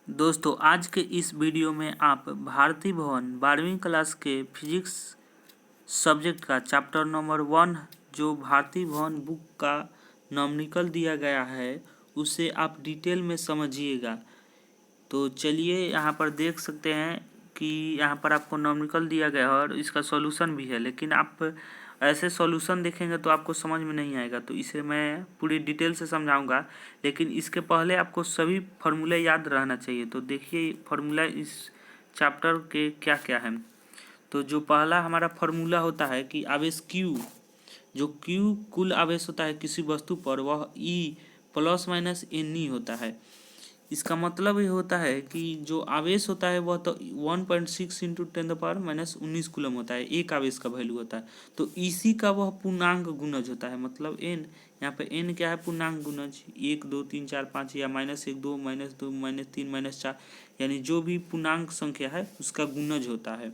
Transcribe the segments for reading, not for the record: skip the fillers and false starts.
दोस्तों आज के इस वीडियो में आप भारती भवन 12वीं क्लास के फिजिक्स सब्जेक्ट का चैप्टर नंबर 1 जो भारती भवन बुक का नॉमिकल दिया गया है उसे आप डिटेल में समझिएगा। तो चलिए यहाँ पर देख सकते हैं कि यहाँ पर आपको नॉमिकल दिया गया है और इसका सॉल्यूशन भी है, लेकिन आप ऐसे सॉल्यूशन देखेंगे तो आपको समझ में नहीं आएगा। तो इसे मैं पूरी डिटेल से समझाऊंगा, लेकिन इसके पहले आपको सभी फार्मूले याद रहना चाहिए। तो देखिए फार्मूला इस चैप्टर के क्या क्या है। तो जो पहला हमारा फार्मूला होता है कि आवेश Q, जो Q कुल आवेश होता है किसी वस्तु पर, वह E प्लस माइनस NE होता है। इसका मतलब ये होता है कि जो आवेश होता है वह तो 1.6 इंटू 10⁻−19 कूलम होता है, एक आवेश का वैल्यू होता है। तो इसी का वह पूर्णांक गुणज होता है, मतलब n, यहाँ पे n क्या है, पूर्णांक गुणज 1 2 3 4 5 या -1 2 -2 -3 -4, यानी जो भी पूर्णांक संख्या है उसका गुणज होता है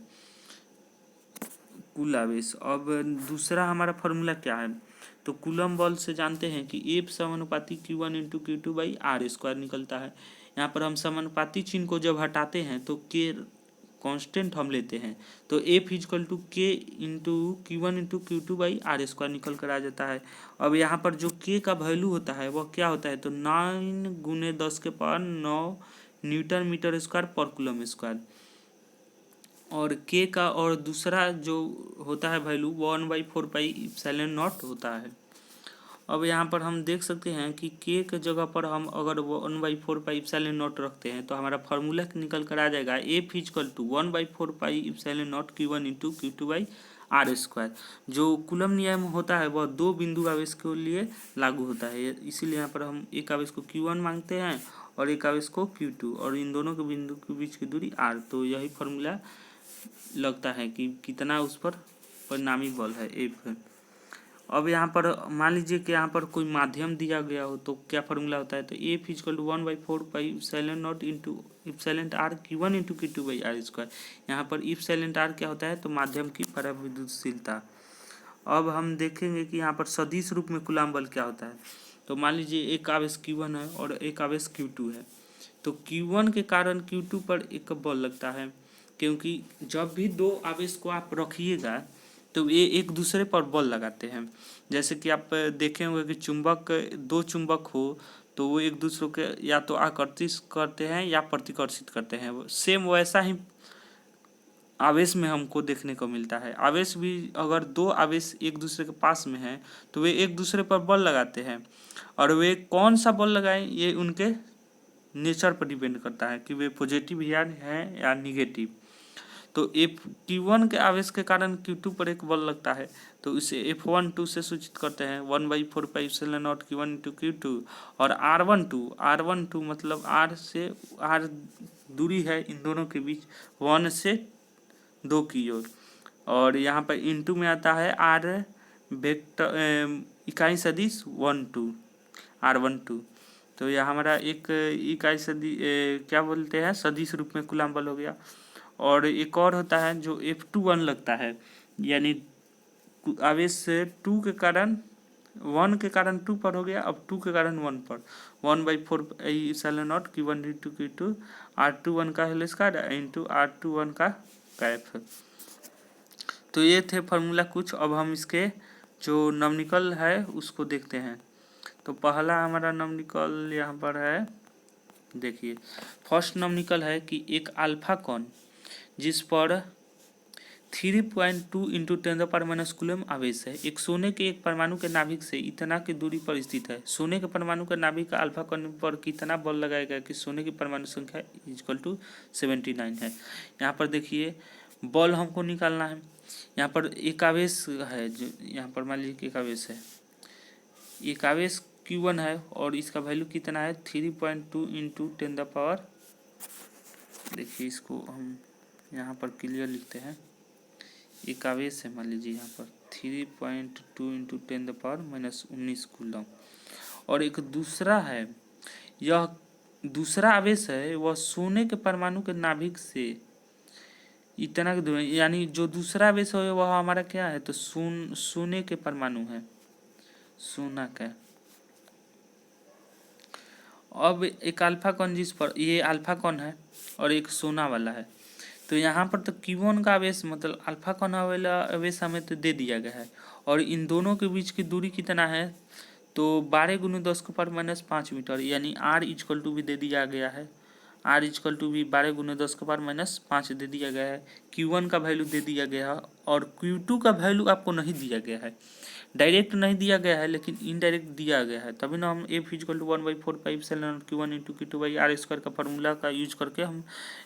कुल आवेश। अब दूसरा हमारा फॉर्मूला क्या है, तो कूलम बल से जानते हैं कि F समानुपाती Q1 इंटू Q2/r² निकलता है। यहाँ पर हम समानुपाती चिन्ह को जब हटाते हैं तो K कांस्टेंट हम लेते हैं, तो F equal to K into Q1 into Q2/r² निकल कर आ जाता है। अब यहाँ पर जो K का वैल्यू होता है वह क्या होता है, तो 9×10⁹ न्यूटन मीटर स्क्वायर पर कूलम स्क्वायर। और K का और दूसरा जो होता है वैल्यू 1/4πε0 होता है। अब यहाँ पर हम देख सकते हैं कि K के जगह पर हम अगर 1/4πε0 रखते हैं तो हमारा फार्मूला निकल कर आ जाएगा F equal to 1/4πε0 Q1 into Q2/r²। जो कूलम नियम होता है वह दो बिंदु आवेश के लिए लागू होता है, इसीलिए यहाँ पर हम एक आवेश को Q1 मांगते हैं और एक आवेश को Q2, और इन दोनों के बिंदु के बीच की दूरी r। तो यही फार्मूला लगता है कि कितना उस पर परिणामी बल है F। अब यहाँ पर मान लीजिए कि यहाँ पर कोई माध्यम दिया गया हो तो क्या फार्मूला होता है, तो F equal to 1/4πε0 into εr Q1 into Q2/r²। यहाँ पर εr क्या होता है, तो माध्यम की पराविद्युतशीलता। अब हम देखेंगे कि यहाँ पर सदिश रूप में कूलम बल क्या होता है। तो मान लीजिए एक आवेश Q1 है और एक आवेश Q2 है, तो Q1 के कारण Q2 पर एक बल लगता है, क्योंकि जब भी दो आवेश को आप रखिएगा तो ये एक दूसरे पर बल लगाते हैं। जैसे कि आप देखे होंगे कि चुंबक, दो चुंबक हो तो वो एक दूसरे के या तो आकर्षित करते हैं या प्रतिकर्षित करते हैं। सेम वैसा ही आवेश में हमको देखने को मिलता है। आवेश भी अगर दो आवेश एक दूसरे के पास में हैं तो वे एक दूसरे पर बल लगाते हैं, और वे कौन सा बल लगाएं ये उनके नेचर पर डिपेंड करता है कि वे पॉजिटिव हैं या निगेटिव। तो Q1 के आवेश के कारण Q2 पर एक बल लगता है, तो इसे F12 से सूचित करते हैं 1/4πε0 Q1 इंटू Q2। और R12 मतलब R से R दूरी है इन दोनों के बीच 1 से 2 की ओर, और यहाँ पर इंटू में आता है R वेक्टर इकाई सदिश 1 2 R12। तो यह हमारा एक इकाई सदिश क्या बोलते हैं, सदिश रूप में कूलम बल हो गया। और एक और होता है जो F21 लगता है, यानी आवेश 2 के कारण 1 के कारण 2 पर हो गया, अब 2 के कारण 1 पर 1/4πε0 Q1 इंटू Q2 R21 का होल स्क्वायर इंटू R21 का कैफ। तो ये थे फार्मूला कुछ। अब हम इसके जो नॉमिकल है उसको देखते हैं। तो पहला हमारा नॉमिकल यहाँ पर है, देखिए फर्स्ट नॉमिकल है कि एक अल्फा कण जिस पर 3.2 इंटू 10⁻⁻⁻ कूलम आवेश है, एक सोने के एक परमाणु के नाभिक से इतना की दूरी पर स्थित है। सोने के परमाणु के नाभिक का अल्फा कण पर कितना बल लगाएगा कि सोने की परमाणु संख्या इक्वल टू 79 है। यहाँ पर देखिए बल हमको निकालना है। यहाँ पर एक आवेश है, जो यहाँ पर मान लीजिए एक आवेश है, एक आवेश Q1 है और इसका वैल्यू कितना है 3.2 इंटू 10⁻, देखिए इसको हम यहाँ पर क्लियर लिखते हैं। एक आवेश है मान लीजिए यहाँ पर 3.2 इंटू 10⁻−19 कूलम, और एक दूसरा है, यह दूसरा आवेश है वह सोने के परमाणु के नाभिक से इतना की दूरी, यानी जो दूसरा आवेश है वह हमारा क्या है, तो सोने के परमाणु है, सोना का। अब एक अल्फा कण जिस पर ये अल्फा कण है और एक सोना वाला है, तो यहाँ पर तो Q1 का आवेश मतलब अल्फा कण वाला आवेश हमें तो दे दिया गया है, और इन दोनों के बीच की दूरी कितना है, तो 12 × 10⁻⁵ मीटर, यानी R इक्वल टू भी दे दिया गया है, R इक्वल टू भी 12 × 10⁻⁵ दे दिया गया है। Q1 का वैल्यू दे दिया गया है और Q2 का वैल्यू आपको नहीं दिया गया है, डायरेक्ट नहीं दिया गया है लेकिन इनडायरेक्ट दिया गया है, तभी ना हम F equal to 1/4 Q1 into Q2/R² का फॉर्मूला का यूज करके हम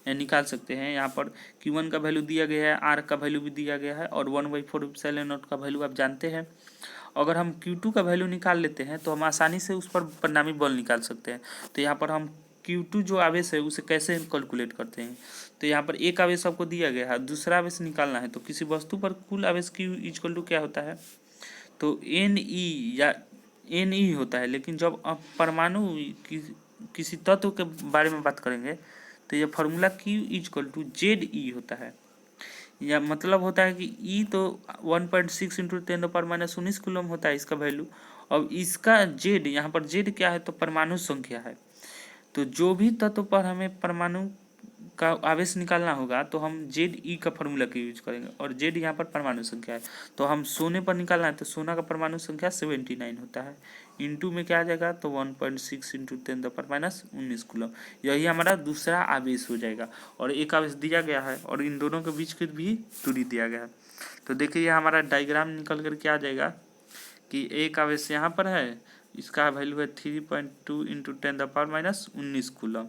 निकाल सकते हैं। यहाँ पर Q1 का वैल्यू दिया गया है, R का वैल्यू भी दिया गया है और 1/4 का वैल्यू आप जानते हैं। अगर हम Q2 का वैल्यू निकाल लेते हैं तो हम आसानी से उस पर परिणामी बल निकाल सकते हैं। तो यहाँ पर हम Q2 जो आवेश है उसे कैसे कैलकुलेट करते हैं, तो यहाँ पर एक आवेश आपको दिया गया है, दूसरा आवेश निकालना है, तो किसी वस्तु पर कुल आवेश Q इक्वल टू क्या होता है, तो Ne या Ne होता है। लेकिन जब आप परमाणु किसी तत्व के बारे में बात करेंगे तो यह formula Q equal to Ze होता है, या मतलब होता है कि E तो 1.6 × 10⁻⁻19 कूलम होता है इसका वैल्यू। अब इसका Z, यहाँ पर Z क्या है, तो परमाणु संख्या है। तो जो भी तत्व पर हमें परमाणु का आवेश निकालना होगा तो हम Ze का फॉर्मूला का यूज करेंगे, और Z यहाँ पर परमाणु संख्या है। तो हम सोने पर निकालना है तो सोना का परमाणु संख्या 79 होता है, इंटू में क्या आ जाएगा, तो 1.6 × 10⁻⁻19 कूलम, यही हमारा दूसरा आवेश हो जाएगा। और एक आवेश दिया गया है और इन दोनों के बीच की भी दूरी दिया गया है। तो देखिए ये हमारा डायग्राम निकल कर क्या आ जाएगा कि एक आवेश यहाँ पर है, इसका वैल्यू है 3.2 × 10⁻⁻19 कूलम,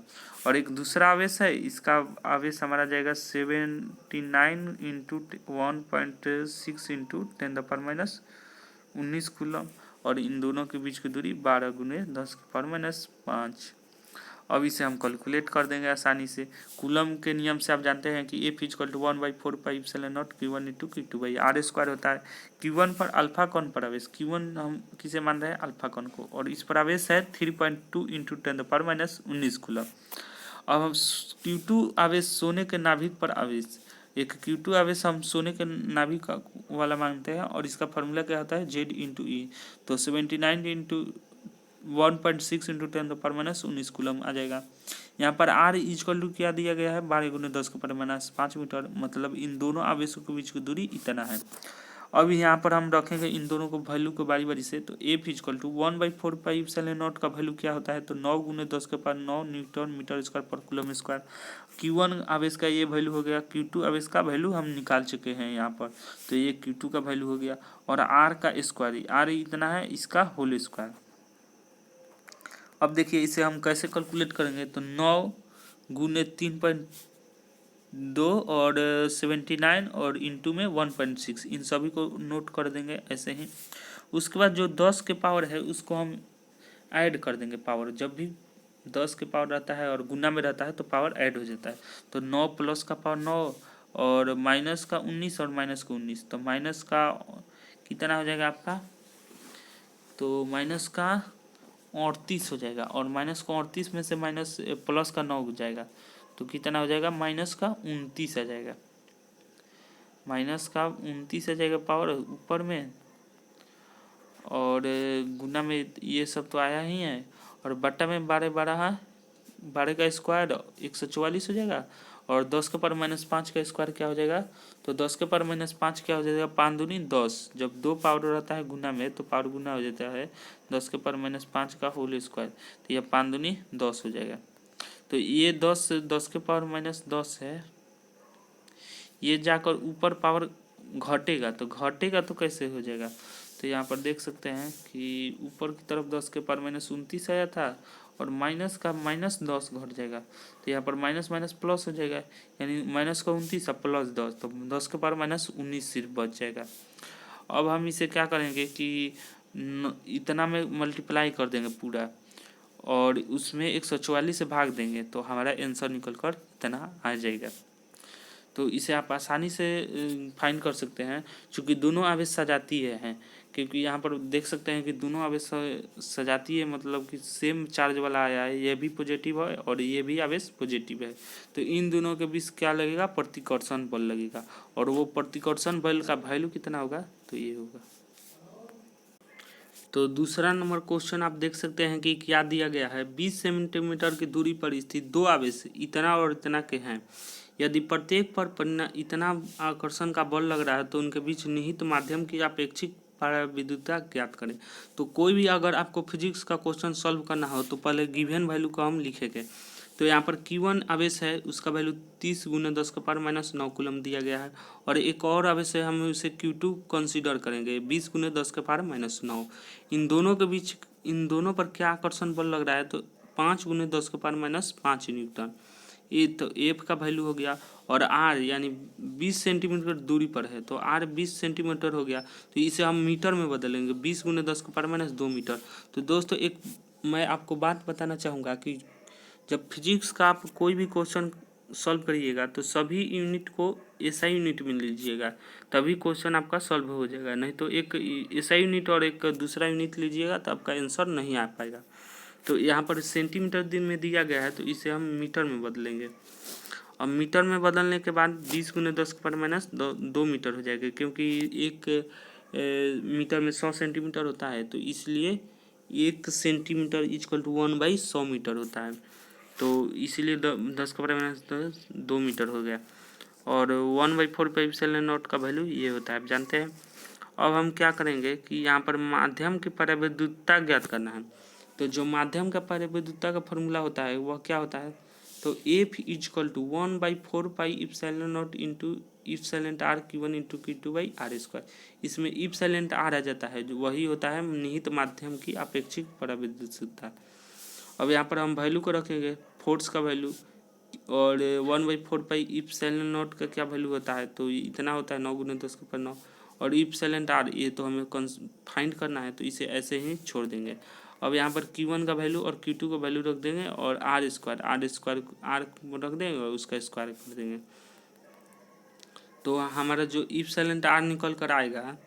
और एक दूसरा आवेश है, इसका आवेश हमारा जाएगा 79 × 1.6 × 10⁻⁻19 कूलम, और इन दोनों के बीच की दूरी 12 × 10⁻⁵। अब इसे हम कैलकुलेट कर देंगे आसानी से। कूलम के नियम से आप जानते हैं कि F equal to 1/4 Q1 into Q2/R² होता है। Q1 पर अल्फा कण पर आवेश, Q1 हम किसे मान रहे हैं, अल्फा कण को, और इस पर आवेश है 3.2 × 10⁻⁻19 कूलम। अब हम Q2 आवेश सोने के नाभिक पर आवेश, एक Q2 आवेश हम सोने के नाभिक वाला मानते हैं, और इसका फार्मूला क्या होता है, Z इंटू E, तो 79 इंटू 1.6 × 10⁻⁻19 कूलम आ जाएगा। यहाँ पर R इक्वल टू क्या दिया गया है, 12 × 10⁻⁵ मीटर, मतलब इन दोनों आवेशों के बीच की दूरी इतना है। अब यहाँ पर हम रखेंगे इन दोनों को वैल्यू को बारी बारी से, तो F इक्वल टू 1/4 का वैल्यू क्या होता है, तो 9 × 10⁹ न्यूटन मीटर स्क्वायर पर कूलम स्क्वायर। Q1 आवेश का ये वैल्यू हो गया, Q2 आवेश का वैल्यू हम निकाल चुके हैं यहाँ पर, तो ये Q2 का वैल्यू हो गया, और R का स्क्वायर, R इतना है, इसका होल स्क्वायर। अब देखिए इसे हम कैसे कैलकुलेट करेंगे, तो 9 × 3.2 और 79 और इंटू में 1.6, इन सभी को नोट कर देंगे ऐसे ही। उसके बाद जो 10 के पावर है उसको हम ऐड कर देंगे पावर, जब भी 10 के पावर रहता है और गुना में रहता है तो पावर ऐड हो जाता है। तो 9 प्लस का पावर 9 और माइनस का 19 और माइनस का 19, तो माइनस का कितना हो जाएगा आपका, तो माइनस का 38 हो जाएगा, और माइनस का 38 में से माइनस प्लस का 9 हो जाएगा, तो कितना हो जाएगा, माइनस का 29 आ जाएगा, माइनस का 29 आ जाएगा पावर ऊपर में, और गुना में ये सब तो आया ही है, और बट्टा में 12 का स्क्वायर 144 हो जाएगा, और 10 के पावर -5 का स्क्वायर क्या हो जाएगा, तो 10 के पावर -5 क्या हो जाएगा, 5 दूनी 10, जब दो पावर रहता है गुना में तो पावर गुना हो जाता है 10 के पावर -5 का होल स्क्वायर, तो यह 5 दूनी 10 हो जाएगा। तो ये 10 के पावर -10 है, ये जाकर ऊपर पावर घटेगा, तो घटेगा तो कैसे हो जाएगा, तो यहाँ पर देख सकते हैं कि ऊपर की तरफ 10 के पावर -29 आया था, और माइनस का -10 घट जाएगा, तो यहाँ पर माइनस माइनस प्लस हो जाएगा, यानी माइनस का 29 और प्लस 10, तो 10 के पावर -19 सिर्फ बच जाएगा। अब हम इसे क्या करेंगे कि इतना में मल्टीप्लाई कर देंगे पूरा, और उसमें 144 से भाग देंगे, तो हमारा आंसर निकल कर इतना आ जाएगा। तो इसे आप आसानी से फाइंड कर सकते हैं, क्योंकि दोनों आवेश सजातीय हैं, क्योंकि यहाँ पर देख सकते हैं कि दोनों आवेश सजातीय मतलब कि सेम चार्ज वाला आया है, ये भी पॉजिटिव है और ये भी आवेश पॉजिटिव है, तो इन दोनों के बीच क्या लगेगा, प्रतिकर्षण बल लगेगा, और वो प्रतिकर्षण बल का वैल्यू कितना होगा, तो ये होगा। तो दूसरा नंबर क्वेश्चन आप देख सकते हैं कि क्या दिया गया है। 20 सेंटीमीटर की दूरी पर स्थित दो आवेश इतना और इतना के हैं। यदि प्रत्येक पर इतना आकर्षण का बल लग रहा है तो उनके बीच निहित माध्यम की अपेक्षित पराविद्युतता ज्ञात करें। तो कोई भी अगर आपको फिजिक्स का क्वेश्चन सॉल्व करना हो तो पहले गिवन वैल्यू को हम लिखेंगे। तो यहाँ पर Q1 आवेश है, उसका वैल्यू 30 × 10⁻⁹ कूलम दिया गया है। और एक और आवेश है, हम उसे Q2 कंसीडर करेंगे 20 × 10⁻⁹। इन दोनों पर क्या आकर्षण बल लग रहा है, तो 5 × 10⁻5 न्यूटन। ये तो एफ का वैल्यू हो गया। और आर यानी 20 सेंटीमीटर दूरी पर है तो आर 20 सेंटीमीटर हो गया। तो इसे हम मीटर में बदलेंगे, 20 × 10⁻2 मीटर। तो दोस्तों एक मैं आपको बात बताना चाहूँगा कि जब फिजिक्स का आप कोई भी क्वेश्चन सॉल्व करिएगा तो सभी यूनिट को एसआई यूनिट में लीजिएगा, तभी क्वेश्चन आपका सॉल्व हो जाएगा। नहीं तो एक एसआई यूनिट और एक दूसरा यूनिट लीजिएगा तो आपका आंसर नहीं आ पाएगा। तो यहाँ पर सेंटीमीटर दिन में दिया गया है तो इसे हम मीटर में बदलेंगे। अब मीटर में बदलने के बाद 20 × 10⁻2 मीटर हो जाएगा, क्योंकि एक मीटर में 100 सेंटीमीटर होता है, तो इसलिए 1 सेंटीमीटर = 1/100 मीटर होता है। तो इसीलिए 10⁻2 मीटर हो गया। और 1/4πε0 का वैल्यू ये होता है, आप जानते हैं। अब हम क्या करेंगे कि यहाँ पर माध्यम की पराविद्युतता ज्ञात करना है। तो जो माध्यम का पराविद्युतता का फॉर्मूला होता है वह क्या होता है, तो F = 1/4πε0 into εr Q1 × Q2/r²। इसमें εr आ जाता है, जो वही होता है निहित माध्यम की अपेक्षित पराविद्युतता। अब यहाँ पर हम वैल्यू को रखेंगे, फोर्स का वैल्यू, और 1/4πε0 का क्या वैल्यू होता है, तो इतना होता है 9 × 10⁹। और εr ये तो हमें फाइंड करना है, तो इसे ऐसे ही छोड़ देंगे। अब यहाँ पर Q1 का वैल्यू और Q2 का वैल्यू रख देंगे और r² रख देंगे और उसका स्क्वायर कर देंगे। तो हमारा जो εr निकल कर आएगा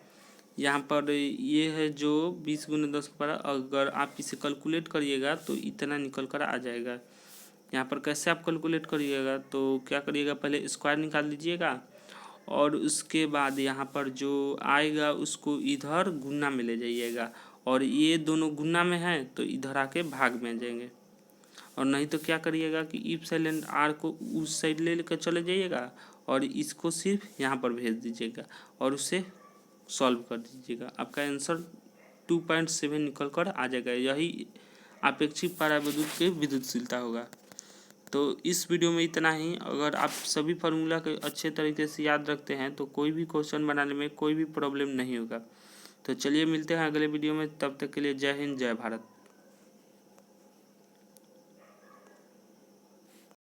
यहाँ पर ये है जो 20 × 10 पर, अगर आप इसे कैलकुलेट करिएगा तो इतना निकल कर आ जाएगा। यहाँ पर कैसे आप कैलकुलेट करिएगा, तो क्या करिएगा, पहले स्क्वायर निकाल लीजिएगा और उसके बाद यहाँ पर जो आएगा उसको इधर गुना में ले जाइएगा, और ये दोनों गुना में है तो इधर आके भाग में आ जाएंगे। और नहीं तो क्या करिएगा कि εr को उस साइड ले लेकर चले जाइएगा और इसको सिर्फ यहाँ पर भेज दीजिएगा और उसे सॉल्व कर दीजिएगा। आपका आंसर 2.7 निकल कर आ जाएगा। यही अपेक्षित पराविद्युत की विद्युतशीलता होगा। तो इस वीडियो में इतना ही। अगर आप सभी फार्मूला के अच्छे तरीके से याद रखते हैं तो कोई भी क्वेश्चन बनाने में कोई भी प्रॉब्लम नहीं होगा। तो चलिए मिलते हैं अगले वीडियो में, तब तक के लिए जय हिंद जय भारत।